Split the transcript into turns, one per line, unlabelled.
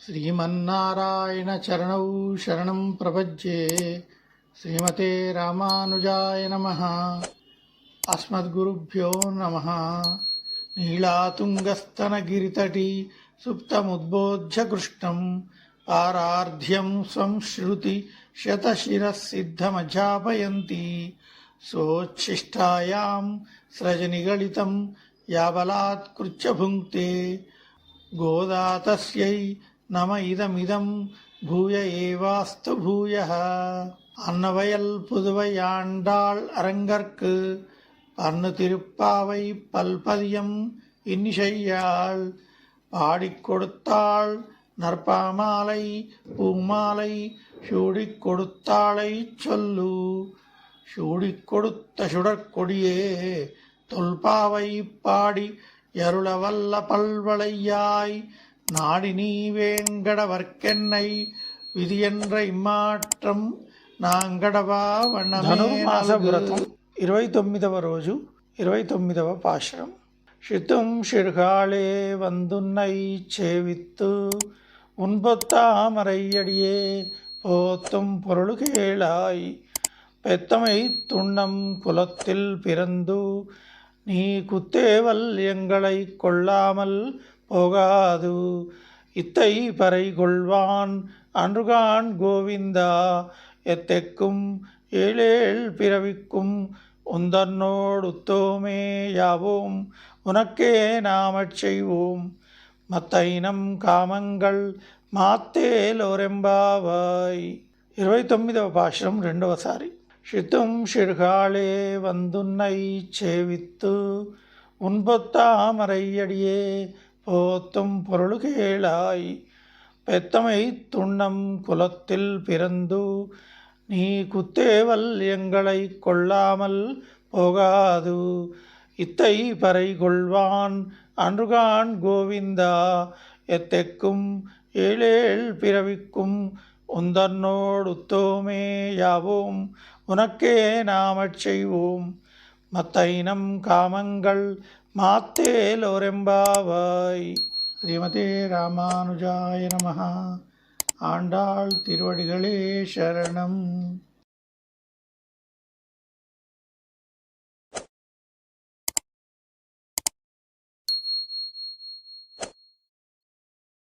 श्रीमन्नारायण चरणौ शरणं प्रपद्ये। श्रीमते रामानुजाय नमः। अस्मद्गुरुभ्यो नमः। नीलातुङ्गस्तनगिरितटी सुप्तमुद्बोध्य कृष्णं पारार्ध्यं स्वं श्रुति शतशिरः सिद्धमध्यापयन्ती सोच्छिष्टायां स्रजनिगलितं याबलात्कृत्य भुङ्क्ते गोदा तस्यै नम इदमिदं भूय एवास्तु भूयः। அன்னவயல் புதுவை ஆண்டாள் அரங்கற்கு பன்னு திருப்பாவை பல்பதியம் இன்னிசையாள் பாடிக் கொடுத்தாள் நற்பாமாலை பூமாலை சூடிக் கொடுத்தாளை சொல்லு. சூடிக் கொடுத்த சுடற்கொடியே தொல்பாவை பாடி யருளவல்ல பல்வளையாய் நாடி நீ வேங்கடவர்க்கென்னை విధియండ్ర ఇమ్మాట్రం నాంగడవా ధనుర్మాసవ్రతం 29వ రోజు 29వ పాశురం. ஷித்தும் ஷிர்காளே வந்துன்னை சேவித்து உன்பொத்தாமரையடியே போத்தும் பொருள் கேளாய். பெத்தமை துண்ணம் குலத்தில் பிறந்து நீ குத்தேவல் எங்களை கொள்ளாமல் போகாது. இத்தை பறை கொள்வான் அன்றுகான் கோவிந்தா எத்தெக்கும் ஏழேழ் பிறவிக்கும் உந்தன்னோடுத்தோமே யாவோம் உனக்கே நாமச் செய்வோம். மத்தைனம் காமங்கள் மாத்தேலோரெம்பாவாய். 29వ పాశురం 2వసారి. ஷித்தும் ஷிர்காளே வந்துன்னை சேவித்து உன்பொத்தாமரையடியே போத்தும் பொருள் கேளாய். பெத்தமை துண்ணம் குலத்தில் பிறந்து நீ குத்தேவல் எங்களை கொள்ளாமல் போகாது. இத்தை பறை கொள்வான் அன்றுகான் கோவிந்தா எத்தெக்கும் ஏழேழ் பிறவிக்கும் உந்தன்னோடுத்தோமே யாவோம் உனக்கே நாமச் செய்வோம். மத்தைனம் காமங்கள் மாத்தேலோரெம்பாவாய். ஸ்ரீமதே ராமானுஜாய நமः. ஆண்டாள் திருவடிகளே சரணம்.